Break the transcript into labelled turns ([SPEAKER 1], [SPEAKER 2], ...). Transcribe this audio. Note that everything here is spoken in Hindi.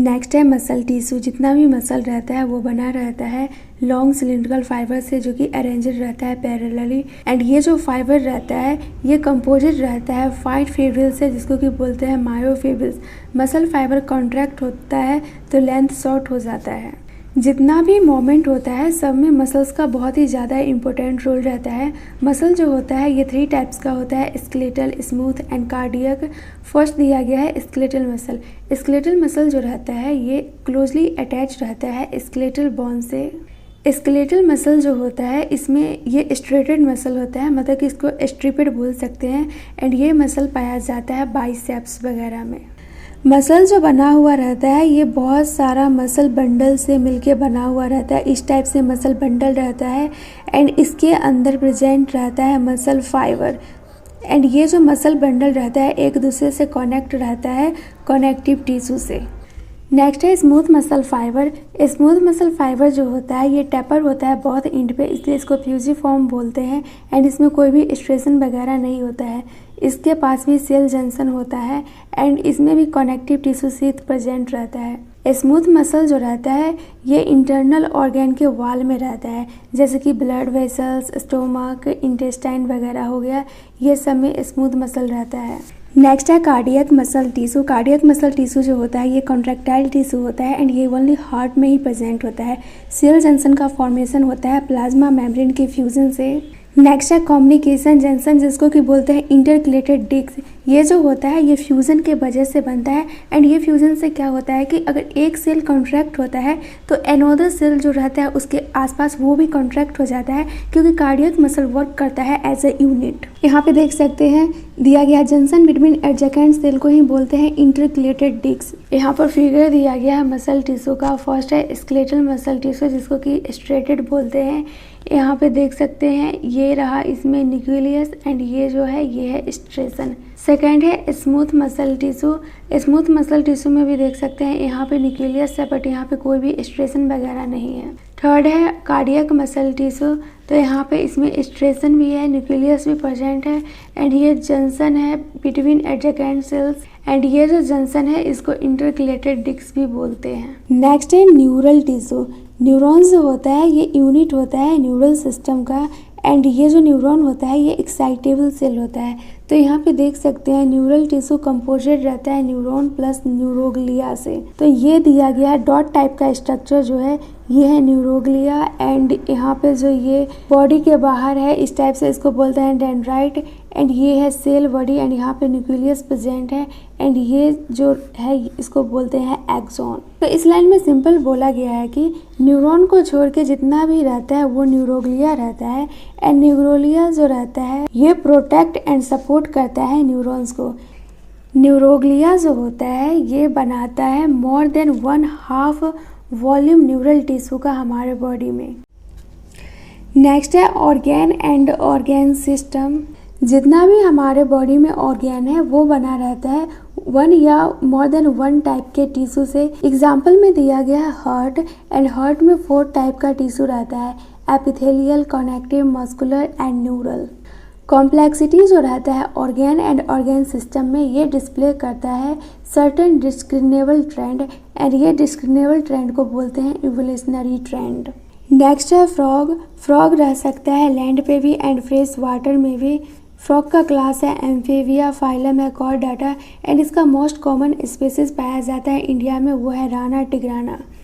[SPEAKER 1] नेक्स्ट है मसल टिश्यू। जितना भी मसल रहता है वो बना रहता है लॉन्ग सिलिंड्रिकल फाइबर से, जो कि अरेंज्ड रहता है पैरेलली। एंड ये जो फाइबर रहता है ये कंपोजिट रहता है फाइट फिब्रिल्स से, जिसको कि बोलते हैं मायोफिब्रिल्स। मसल फाइबर कॉन्ट्रैक्ट होता है तो लेंथ शॉर्ट हो जाता है। जितना भी मोमेंट होता है सब में मसल्स का बहुत ही ज़्यादा इंपॉर्टेंट रोल रहता है। मसल जो होता है ये 3 टाइप्स का होता है, skeletal, smooth and cardiac. First दिया गया है स्केलेटल मसल। स्केलेटल मसल जो रहता है ये क्लोजली अटैच रहता है स्केलेटल बोन से। स्केलेटल मसल जो होता है इसमें ये स्ट्रेटेड मसल होता है, मतलब कि इसको स्ट्रिपेड बोल सकते हैं। एंड ये मसल पाया जाता है बाइसेप्स वगैरह में। मसल जो बना हुआ रहता है ये बहुत सारा मसल बंडल से मिलके बना हुआ रहता है। इस टाइप से मसल बंडल रहता है एंड इसके अंदर प्रेजेंट रहता है मसल फाइबर। एंड ये जो मसल बंडल रहता है एक दूसरे से कनेक्ट रहता है कनेक्टिव टिश्यू से। नेक्स्ट है smooth muscle fibre. Smooth muscle fibre जो होता है ये टेपर होता है बहुत एंड पे, इसलिए इसको फ्यूजिफॉर्म बोलते हैं। एंड इसमें कोई भी स्ट्रेशन वगैरह नहीं होता है। इसके पास भी सेल जंक्शन होता है एंड इसमें भी कनेक्टिव टिश्यू शीथ प्रेजेंट रहता है। स्मूथ मसल जो रहता है ये इंटरनल ऑर्गन के वॉल में रहता है, जैसे कि ब्लड वेसल्स, स्टोमक, इंटेस्टाइन वगैरह हो गया, ये सब में स्मूथ मसल रहता है। नेक्स्ट है cardiac muscle tissue. Cardiac muscle tissue जो होता है ये कॉन्ट्रैक्टाइल टिश्यू होता है एंड ये ओनली हार्ट में ही प्रेजेंट होता है। सेल जंक्शन का फॉर्मेशन होता है प्लाज्मा मेम्ब्रेन के फ्यूजन से। नेक्स्ट है कम्युनिकेशन जंक्शन, जिसको कि बोलते हैं इंटरकलेटेड डिस्क। ये जो होता है ये फ्यूज़न के वजह से बनता है एंड ये फ्यूज़न से क्या होता है कि अगर एक सेल कॉन्ट्रैक्ट होता है तो एनोदर सेल जो रहता है उसके आसपास वो भी कॉन्ट्रैक्ट हो जाता है, क्योंकि कार्डियक मसल वर्क करता है एज ए यूनिट। यहाँ पे देख सकते हैं दिया गया जंक्शन बिटवीन एडजेसेंट सेल को ही बोलते हैं इंटरकलेटेड डिस्क। यहाँ पर फिगर दिया गया है मसल टिश्यू का। फर्स्ट है स्केलेटल मसल टिश्यू, जिसको कि स्ट्रेटेड बोलते हैं। यहाँ पे देख सकते हैं ये रहा इसमें न्यूक्लियस एंड ये जो है ये है स्ट्रेशन। सेकेंड है smooth muscle tissue. Smooth muscle tissue में भी देख सकते हैं यहाँ पे न्यूक्लियस है बट यहाँ पे कोई भी स्ट्रेशन वगैरह नहीं है। थर्ड है कार्डियक मसल टिश्यू, तो यहाँ पे इसमें स्ट्रेशन भी है, न्यूक्लियस भी प्रेजेंट है एंड ये जंक्शन है बिटवीन एडजेसेंट सेल्स एंड ये जो जंक्शन है इसको इंटरकलेटेड डिस्क भी बोलते हैं। नेक्स्ट है न्यूरल टिश्यू। न्यूरॉन्स जो होता है ये यूनिट होता है न्यूरल सिस्टम का एंड ये जो न्यूरॉन होता है ये एक्साइटेबल सेल होता है। तो यहाँ पे देख सकते हैं न्यूरल टिश्यू कंपोजिट रहता है न्यूरॉन प्लस न्यूरोग्लिया से। तो ये दिया गया डॉट टाइप का स्ट्रक्चर जो है ये है न्यूरोग्लिया एंड यहाँ पे जो ये बॉडी के बाहर है इस टाइप से इसको बोलते हैं डेंड्राइट एंड ये है सेल बॉडी एंड यहाँ पे न्यूक्लियस प्रेजेंट है एंड ये जो है इसको बोलते हैं एक्सॉन। तो इस लाइन में सिंपल बोला गया है कि न्यूरॉन को छोड़ के जितना भी रहता है वो न्यूरोग्लिया रहता है एंड न्यूरोग्लिया जो रहता है ये प्रोटेक्ट एंड सपोर्ट करता है न्यूरॉन्स को। न्यूरोग्लिया जो होता है ये बनाता है more than 1/2 volume neural tissue का हमारे बॉडी में। नेक्स्ट है ऑर्गेन एंड ऑर्गेन सिस्टम। जितना भी हमारे बॉडी में ऑर्गेन है वो बना रहता है 1 या मोर देन 1 टाइप के टिश्यू से। एग्जाम्पल में दिया गया है हार्ट एंड हार्ट में 4 टाइप का टिश्यू रहता है, epithelial, connective, muscular and neural. Complexity जो रहता है ऑर्गेन एंड ऑर्गेन सिस्टम में ये डिस्प्ले करता है सर्टेन डिस्क्रिमिनेबल ट्रेंड एंड ये डिस्क्रिमिनेबल ट्रेंड को बोलते हैं इवोल्यूशनरी ट्रेंड। नेक्स्ट है फ्रॉग। फ्रॉग रह सकता है लैंड पे भी एंड फ्रेश वाटर में भी। फ्रॉग का क्लास है एम्फीबिया, फाइलम है कॉर्डाटा एंड इसका मोस्ट कॉमन स्पीसीज पाया जाता है इंडिया में, वो है राना टिग्राना।